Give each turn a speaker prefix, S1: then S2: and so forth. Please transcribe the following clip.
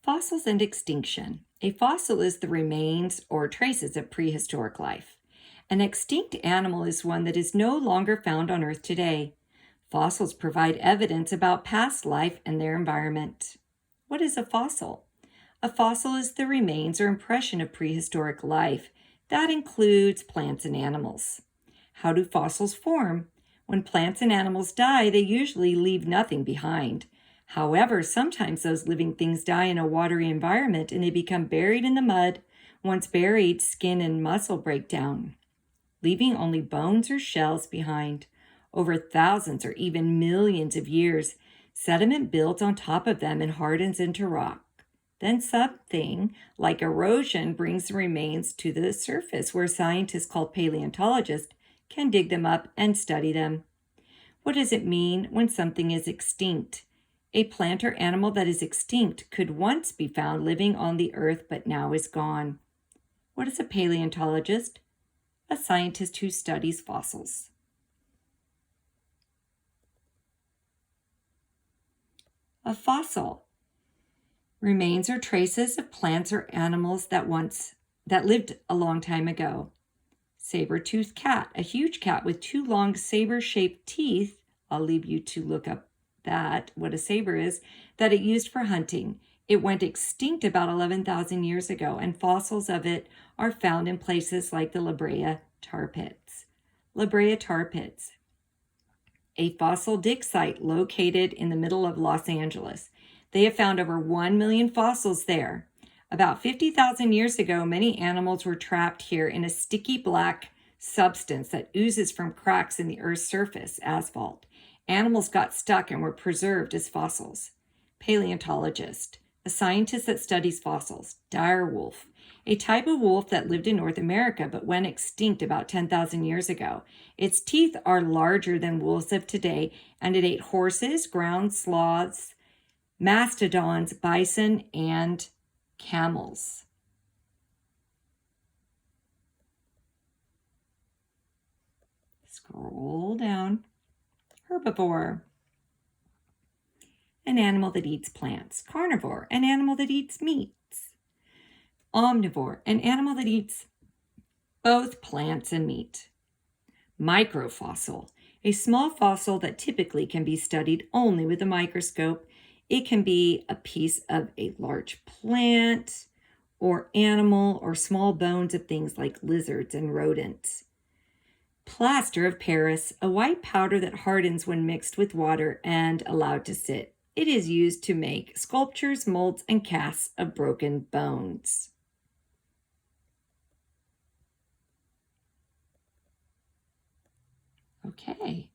S1: Fossils and extinction. A fossil is the remains or traces of prehistoric life. An extinct animal is one that is no longer found on Earth today. Fossils provide evidence about past life and their environment. What is a fossil? A fossil is the remains or impression of prehistoric life. That includes plants and animals. How do fossils form? When plants and animals die, they usually leave nothing behind. However, sometimes those living things die in a watery environment and they become buried in the mud. Once buried, skin and muscle break down, leaving only bones or shells behind. Over thousands or even millions of years, sediment builds on top of them and hardens into rock. Then something like erosion brings the remains to the surface, where scientists called paleontologists can dig them up and study them. What does it mean when something is extinct? A plant or animal that is extinct could once be found living on the earth but now is gone. What is a paleontologist? A scientist who studies fossils. A fossil. Remains or traces of plants or animals that lived a long time ago. Saber-toothed cat, a huge cat with two long saber-shaped teeth. I'll leave you to look up what a saber is, that it used for hunting. It went extinct about 11,000 years ago, and fossils of it are found in places like the La Brea tar pits. La Brea tar pits, a fossil dig site located in the middle of Los Angeles. They have found over 1 million fossils there. About 50,000 years ago, many animals were trapped here in a sticky black substance that oozes from cracks in the Earth's surface, asphalt. Animals got stuck and were preserved as fossils. Paleontologist, a scientist that studies fossils. Dire wolf, a type of wolf that lived in North America but went extinct about 10,000 years ago. Its teeth are larger than wolves of today, and it ate horses, ground sloths, mastodons, bison, and camels. Scroll down. Herbivore, an animal that eats plants. Carnivore, an animal that eats meats. Omnivore, an animal that eats both plants and meat. Microfossil, a small fossil that typically can be studied only with a microscope. It can be a piece of a large plant or animal or small bones of things like lizards and rodents. Plaster of Paris, a white powder that hardens when mixed with water and allowed to sit. It is used to make sculptures, molds, and casts of broken bones. Okay.